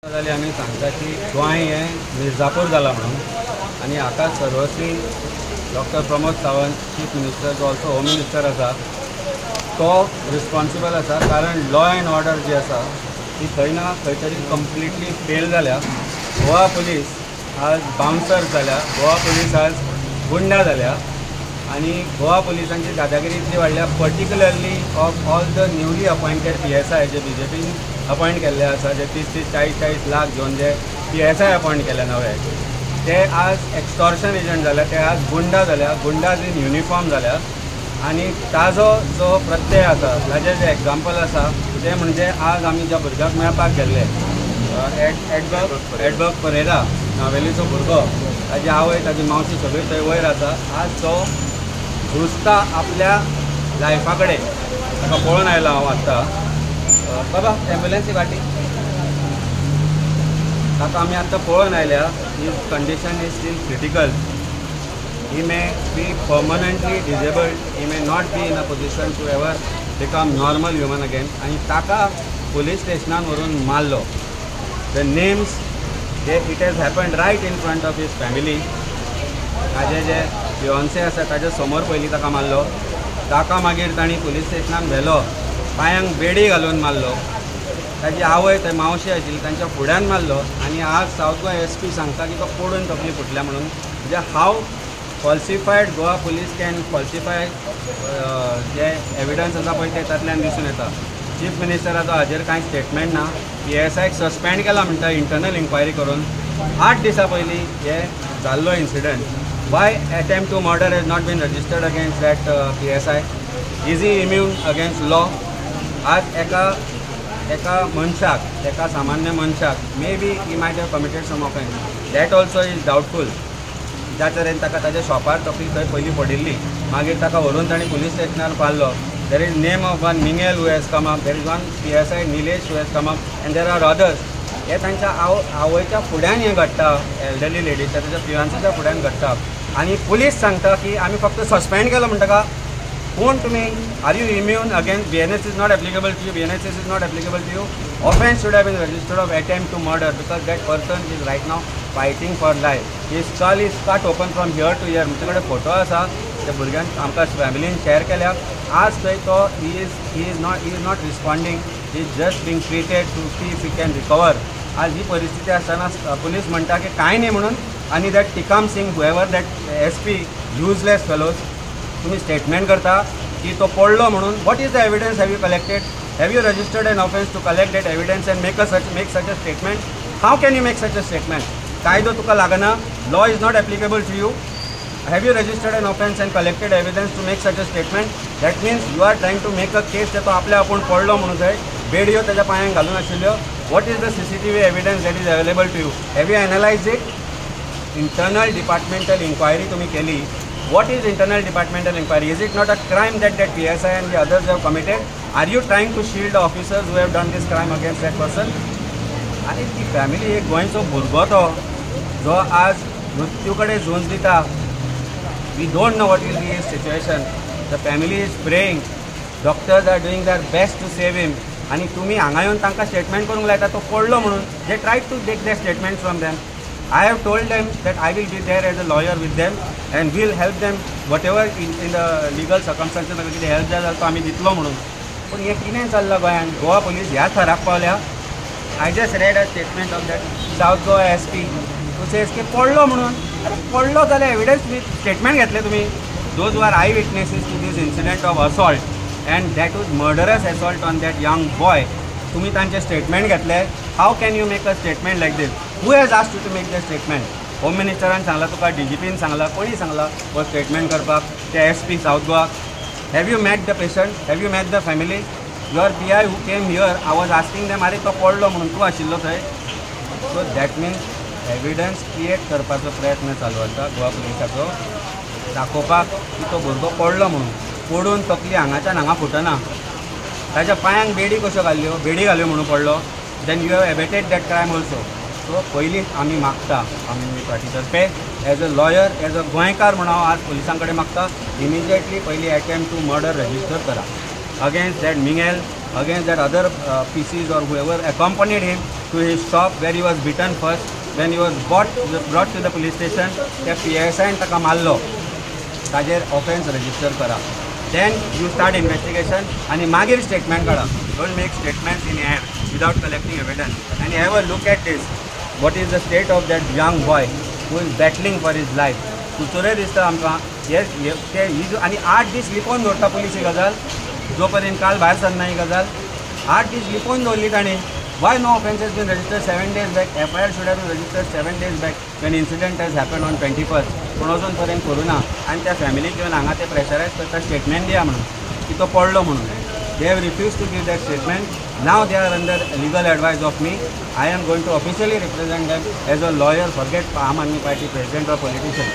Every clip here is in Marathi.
जाल्यार आमी सांगता की गोंय हें मिर्जापूर जाला म्हणून आनी हाका सर्वस्वी doctor Pramod Sawant chief minister जो ऑल्सो होम मिनिस्टर आसा तो रिस्पॉन्सिबल आसा कारण लॉ अँड ऑर्डर जी आसा ती खंय ना खंय तरी कंप्लिटली फेल जाल्या। गोवा पुलीस आज बाउन्सर जाल्या, गोवा पुलीस आज गुंडा जाल्या आनी गोवा पुलिसांची दादागिरी इतली वाडल्या, particularly of all the newly appointed PSI जे BJPन अपॉइंट केल्ले आसा, जे 30-40 लाख घेवन जे PSI अपॉइंट केले नवे, ते आज एक्सटॉर्शन एजंट जाल्या, ते आज गुंडा जाल्या, गुंडाज इन युनिफॉर्म जाल्या। आनी ताजो जो प्रत्यय आसा ताजें जें एग्जाम्पल आसा तें म्हणजे आज आमी ज्या भुरग्याक मेळपाक गेल्ले एडवर्क परेरा नावेलीचो भुरगो, ताजी आवय ताजी मावशी सगळी थंय वयर आसा। आज तो झुजता आपल्या लायफा कडेन, ताका पळोवन आयलो हांव आत्तां, बाबा एम्बुलन्सी फाटी, ताका आमी आत्तां पळोवन आयल्या, his condition is still critical, he may be permanently disabled, he may not be in a position to ever become normal human again, आणि ताका पुलीस स्टेशनान व्हरून मारलो। the names it has happened right in front of his family, ताजे जे फियोन्से आसा ताजे समोर पयलीं ताका मारलो, ताका मागीर तांणी पुलीस स्टेशनान व्हेलो, पांयांक बेडी घालून मारलो, ताजी आवय थंय मावशी आशिल्ली तांच्या फुड्यान मारलो आनी आज सावथ गोवा SP सांगता की तो पडून तकली फुटल्या म्हणून। म्हणजे हाव फॉल्सिफायड गोवा पुलीस कॅन फॉल्सिफाय जे एविडन्स आसा पळय ते तातूंतल्यान दिसून येता। चीफ मिनिस्टराचो हाजेर कांय स्टेटमेंट ना, PSIक सस्पेंड केला म्हणटा इंटरनल इन्क्वायरी करून। 8 दिसां पयलीं हे जाल्लो incident, why attempt to murder has not been registered against that PSI, is he immune against law? आज एका मनशाक, एका सामान्य मनशाक maybe he might have committed some offence, that also is doubtful. ज्या तरेन ताका ताच्या शॉपार तकली थंय पयलीं पडिल्ली, मागीर ताका व्हरून ताणें पुलीस स्टेशनार पावलो। There is name of one Mingel who has come up, there is one PSI Nilesh who has come up, and there are others. हे तांच्या आवयच्या फुड्यान हें घडटा, एल्डरली लेडीजच्या ताच्या फियांसेच्या फुड्यान घडटा आनी पुलीस सांगता की आमी फक्त सस्पेंड केलो म्हणटका कोण तुमी, are you immune against BNS is not applicable to you, BNS is not applicable to you, offence should have been registered of attempt to murder because that person is right now fighting for life, his skull is cut open from here to here. म्हजे कडेन फोटो आसा, त्या भुरग्यांक आमकां फॅमिलीन शेअर केल्या। आज थंय तो he is not responding, he is just being treated to see if he can recover. आज ही परिस्थिती आसतना पुलीस म्हणटा की कांय न्ही म्हणून, आनी that Tikam Singh however that SP useless fellows, तुम्ही स्टेटमेंट करता की तो पडलो म्हणून। What is the evidence have you collected? Have you registered an offence to collect that evidence and make such a statement? How can you make such a statement? कायदो तुका लागना, law is not applicable to you, have you registered an offense and collected evidence to make such a statement? That means you are trying to make a case that तो आपल्या आपूण पडलो म्हणून थंय बेडयो त्याच्या पांयांक घालून आशिल्ल्यो। what is the CCTV evidence that is available to you? have you analyzed it? internal departmental inquiry तुम्ही केली, what is internal departmental inquiry? is it not a crime that PSI and the others have committed? are you trying to shield the officers who have done this crime against that person? आणि ती फॅमिली एक गोंयचो भुरगो तो जो आज मृत्यू कडेन झूज दिता, we don't know what will be his situation, the family is praying, doctors are doing their best to save him, आणि तुम्ही हांगा येवन तांकां स्टेटमेंट करूंक लायता तो पडलो म्हणून। they tried to take their statements from them. I have told them that I will be there as a lawyer with them and will help them whatever in the legal circumstances ताका कितें हेल्प जाय जाल्यार तो आमी दितलो म्हणून। पूण हें कितें चल्लां गोंयान? गोवा पुलीस ह्या थराक पावल्या। I just read a statement of that South Goa SP who says की पडलो म्हणून। पडलो जाल्यार एविडन्स तुम्ही स्टेटमेंट घेतले तुम्ही, those are eyewitnesses to this incident of assault and that was murderous assault on that young boy, तुम्ही तांचे स्टेटमेंट घेतले। How can you make a statement like this? Who has asked you to make the statement? Home मिनिस्टरान सांगला तुका, DGPन सांगला, कोणी सांगला हो स्टेटमेंट करपाक? ते SP south Goa? Have you met the patient? Have you met the family? Your PI who came here, I was asking them, अरे तो पडलो म्हणून तूं आशिल्लो थंय? So that means evidence create करपाचो प्रयत्न चालू आसा गोवा पुलिसाचो, दाखोवपाक की तो भुरगो पडलो म्हणून, पडून तकली हांगाच्यान हांगा फुटना, ताच्या पांयांक बेडी कश्यो घाल्ल्यो, बेडी घाल्यो म्हणून पडलो, then you have abetted that crime also. So पयलीं आमी मागता, आमी पार्टी तर्फे as a lawyer, as a गोंयकार म्हणून हांव आज पुलिसां कडेन मागता, इमिजिएटली पयलीं अटेम्प्ट टू मर्डर रजिस्टर करा against that Mingel against that other PCs or whoever accompanied him to his shop where he was beaten first. When he was brought to the police station, त्या PSI ताका मारलो, ताजेर ऑफेन्स रजिस्टर करा. Then you start investigation and मागीर statement काढा. Don't make statements in air without collecting evidence. And have a look at this. What is the state of that young boy who is battling for his life? सुचोरे दिसता आमकां. आनी 8 दीस लिपोवन दवरता पुलीस ही गजाल, जो पर्यंत काल भायर सरना ही गजाल. 8 दीस लिपोवन दवरली ताणी. Why no offence has been registered 7 days back? FIR should have been registered 7 days back when incident has happened on 21st. पूण अजून पर्यंत करूना. आनी त्या फॅमिलीक घेवन हांगा ते प्रेशरायज करता स्टेटमेंट दिया म्हणून की तो पडलो म्हणून. They have refused to give that statement. Now they are under legal advice of me. I am going to officially represent them as a lawyer. Forget Aam Aadmi Party president or politician.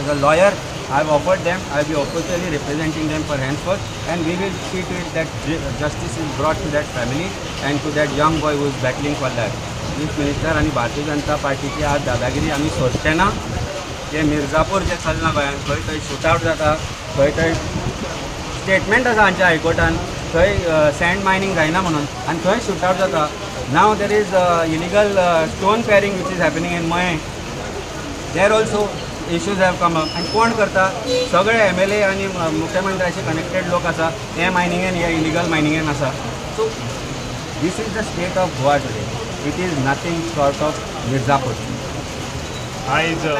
As a lawyer, I have offered them. I will be officially representing them for henceforth, and we will see to it that justice is brought to that family and to that young boy who is battling for that. Chief Minister आणि भारतीय जनता पार्टीची आज दादागिरी आम्ही सोडचे ना. जे मिर्जापूर जे चलना गोंयान खंय थंय शूटआउट जाता, खंय थंय स्टेटमेंट आसा हांच्या हायकोर्टान, थंय सँड मायनिंग जायना म्हणून आनी थंय शूटआउट जाता. Now there is illegal stone paring which is happening in Mayem. There also issues have come up. आनी कोण करता? सगळे MLA आनी मुख्यमंत्र्याचे कनेक्टेड लोक आसा. हे मायनिंगेन हे इलिगल मायनिंगेन आसा. So this is the state of Goa today. It is nothing short of Mirzapur.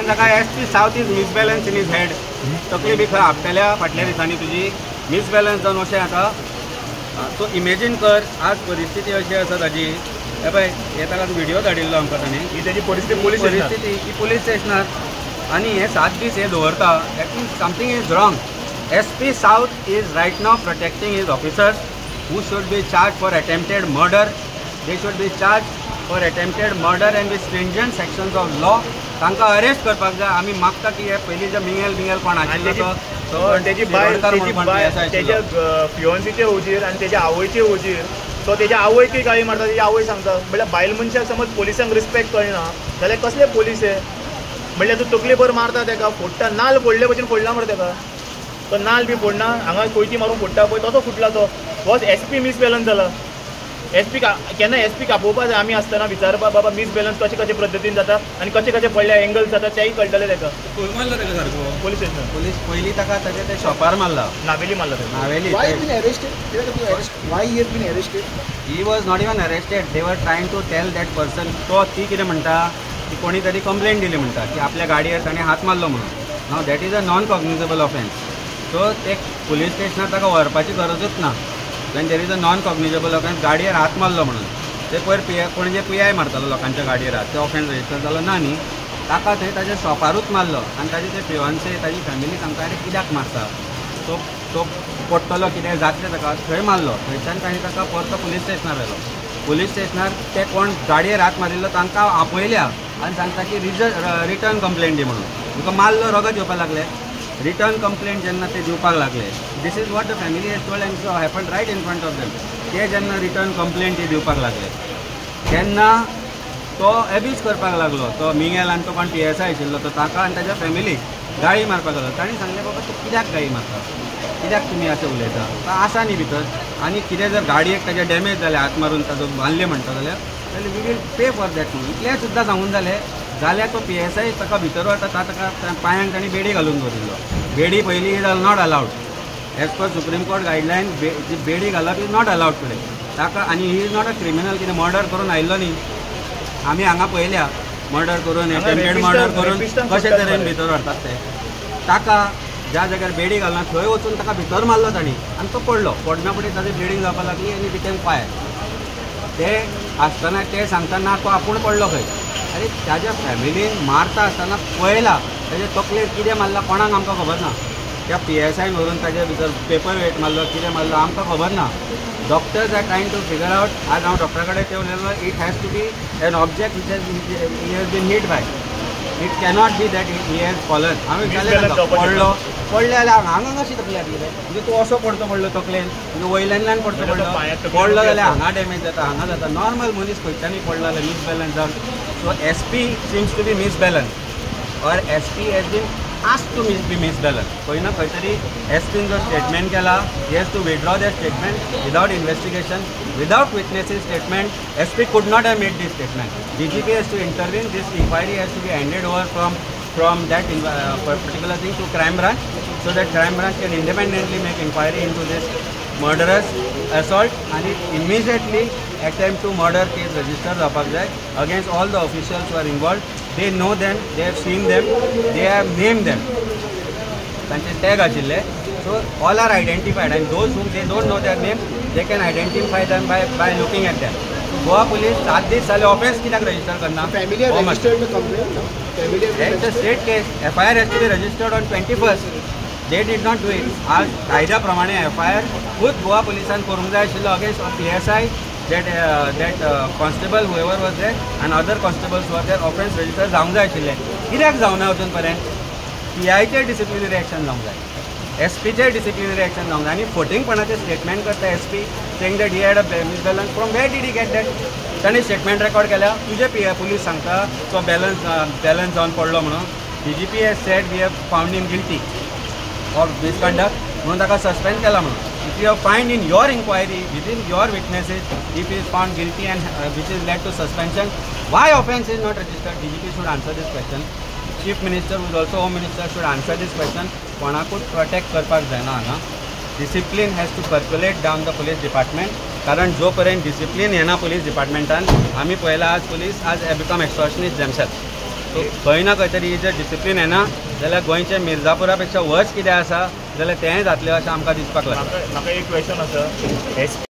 ताका SP south is misbalance in his head. तकली बी खंय आपटल्या फाटल्या दिसांनी तुजी मिसबॅलन्स जावन अशें आतां. सो इमेजीन कर आज परिस्थिती अशी आसा ताजी. हे पळय, हे ताका व्हिडिओ धाडिल्लो आमकां ताणें. ही तेजी परिस्थिती ही पुलीस स्टेशनार. आणि हे 7 दीस हे दवरता. That means something is wrong. SP south is right now protecting his officers who should be charged for attempted murder. They should be charged for attempted murder and with stringent sections of law. तांकां अरेस्ट करपाक जाय. आमी मागता की हे पयलीं जे मिंगेल कोण आशिल्लो तो तेजी तेज्या फियोन्सीचे हुजीर आनी तेज्या आवयचे हुजीर, सो तेज्या आवयकय गाळी मारता. तेजी आवय सांगता म्हळ्यार बायल मनशाक समज पोलिसांक रिस्पेक्ट कळना जाल्यार कसले पोलीस हे? म्हळ्यार तूं तकली भर मारता तेका, फोडटा. नाल फोडले भशेन फोडला मरे तेका. तो नाल बी फोडना, हांगा कोयती मारून फोडटा पळय तसो फुटला तो. वॉज SP मिसबॅलन्स जाला. SP केन्ना SP कापोवपा जाय. आमी आसतना विचारपा बाबा मिसबॅलन्स कशे पद्दतीन जाता आनी कशे पडल्या एंगल्स जाता तेय कळटलें तेका. खंय मारलो तेका सारको? Police station. पुलीस पयलीं ताका ताजे ते शॉपार मारला. नावेली मारला तेका. Navelim. Why he has been arrested? Why he has been arrested? He was not even arrested. They were trying to tell that person. तो ती कितें म्हणटा की कोणी तरी कंप्लेंट दिली म्हणटा की आपल्या गाडयेर ताणें हात मारलो म्हणून. Now that is a non cognizable offence. So ते पुलीस स्टेशनार ताका व्हरपाची गरजूच ना. When there is a non cognizable offence. गाडयेर हात मारलो म्हणून ते पयर कोण जे PI मारतालो लोकांच्या गाडयेर हात, ते ऑफेन्स रजिस्टर जालो ना न्ही. ताका थंय ताच्या शॉपारूच मारलो आनी ताजे ते फियोन्से ताजी फॅमिली सांगता अरे कित्याक मारता, तो पडटलो कितें जातलें ताका, थंय मारलो. थंयच्यान ताणें ताका परतो पुलीस स्टेशनार व्हेलो. पुलीस स्टेशनार ते कोण गाडयेर हात मारिल्लो तांकां आपयल्या आनी सांगता की रिटर्न कंप्लेंट दी म्हणून. तुका मारलो रगत येवपाक लागले. रिटर्न कंप्लेंट जेन्ना ते दिवपाक लागले, this is what the family has told and so happened right in front of them. ते जेन्ना रिटर्न कंप्लेंट ती दिवपाक लागले तेन्ना तो एब्यूज करपाक लागलो. तो मिंगेल आनी तो कोण PSI आशिल्लो तो ताका आनी ताच्या फॅमिलीक गाळी मारपाक लागलो. ताणें सांगलें बाबा तूं कित्याक गाळी मारता, कित्याक तुमी अशें उलयता, तो आसा न्ही भितर. आनी कितें जर गाडयेक ताजे डॅमेज जालें हात मारून ताजो बांदलें म्हणटा जाल्यार we will pay for that म्हणून इतलें सुद्दां सांगून जाल्यार तो PSI ताका भितर वता. ताका पांयांक ताणी बेडी घालून दवरिल्लो. बेडी पयलीं is not allowed. As per Supreme Court guideline बेडी घालप इज नॉट अलावड टुडे. ताका आनी he is not a criminal. कितें मर्डर करून आयिल्लो न्ही. आमी हांगा पळयल्या मर्डर करून अटेम्प्टेड मर्डर करून कशे तरेन भितर व्हरतात ते. ताका ज्या जाग्यार बेडी घालना थंय वचून ताका भितर मारलो ताणी आनी तो पडलो. पडना फुडें ताजी ब्लिडींग जावपाक लागली आनी बिकेम फायर. ते आसतना ते सांगतना तो आपूण पडलो खंय. अरे ताज्या फॅमिलीन मारता आसतना पळयला ताजे तकलेर कितें मारला कोणाक आमकां खबर ना. त्या PSIन व्हरून ताजे भितर पेपर वेट मारलो कितें मारलो आमकां खबर ना. Doctors are trying to figure out. आज हांव डॉक्टरा कडेन ते उलयलो. It has to be an object which has been hit by. It cannot be that he has fallen. हांवें विचारलें पडलो पडले जाल्यार हांगा कशी तकली कितें म्हणजे तूं असो पडतो पडलो तकलेन म्हणजे वयल्यान पडतो पडलो जाल्यार हांगा डॅमेज जाता हांगा जाता. नॉर्मल मनीस खंयच्यानी पडलो जाल्यार मिसबॅलन्स जावन. So SP seems to be misbalance or SP has been has to be misbalanced. खंय ना खंय तरी एसपीन जो स्टेटमेंट केला, he has to withdraw their statement without investigation, without witnesses statement. SP could not have made this statement. DGP has to intervene. This inquiry has to be handed over from that particular thing to crime branch, so that crime branch can independently make inquiry into this murderous assault and it immediately attempt to murder case register जावपाक जाय against all the officials who are involved. They know them, they have seen them, they have named them. तांचे tag आशिल्ले. So all are identified and those whom they don't know their name, they can identify them by looking at them. Goa police 7 दिस जाले offense कित्याक register करना? Family have registered the complaint. No? Family have It's a state case. FIR has to be registered on 21st. They did not do it. आज कायद्या प्रमाणे FIR खुद गोवा पुलिसान करूंक जाय आशिल्लो against PSI, that constable whoever was there and other constables who were there, offense register जावंक जाय आशिल्ले. कित्याक जावना अजून पर्यंत? PI चे डिसिप्लिनरी एक्शन जावंक जाय, SP चे डिसिप्लिनरी एक्शन जावंक जाय. आनी फोटिंगपणाचे स्टेटमेंट करता SP saying that he had a misbalance. From where did he get that? ताणें स्टेटमेंट रेकॉर्ड केल्या, तुझे पुलीस सांगता तो बॅलन्स जावन पडलो म्हणून. DGP has said we have found him guilty of misconduct म्हणून ताका सस्पेंड केला म्हणून. If you have find in your inquiry within your witnesses, if he is found guilty and which is led to suspension, why offence is not registered? DGP should answer this question. Chief Minister, who is also Home Minister, should answer this question. कोणाकूच प्रोटेक्ट करपाक जायना हांगा. Discipline has to percolate down the police department. कारण जो पर्यंत डिसिप्लीन येना पुलीस डिपार्टमेंटान, आमी पळयला आज पुलीस आज बिकम एक्सटॉर्शनिस्ट themselves. सो खंय ना खंय तरी जर डिसिप्लीन येना जाल्यार गोंयचे मिर्जापुरा पेक्षा वर्स कितें आसा जाल्यार तेंय जातलें अशें आमकां दिसपाक लागता. म्हाका एक क्वेश्चन आसा.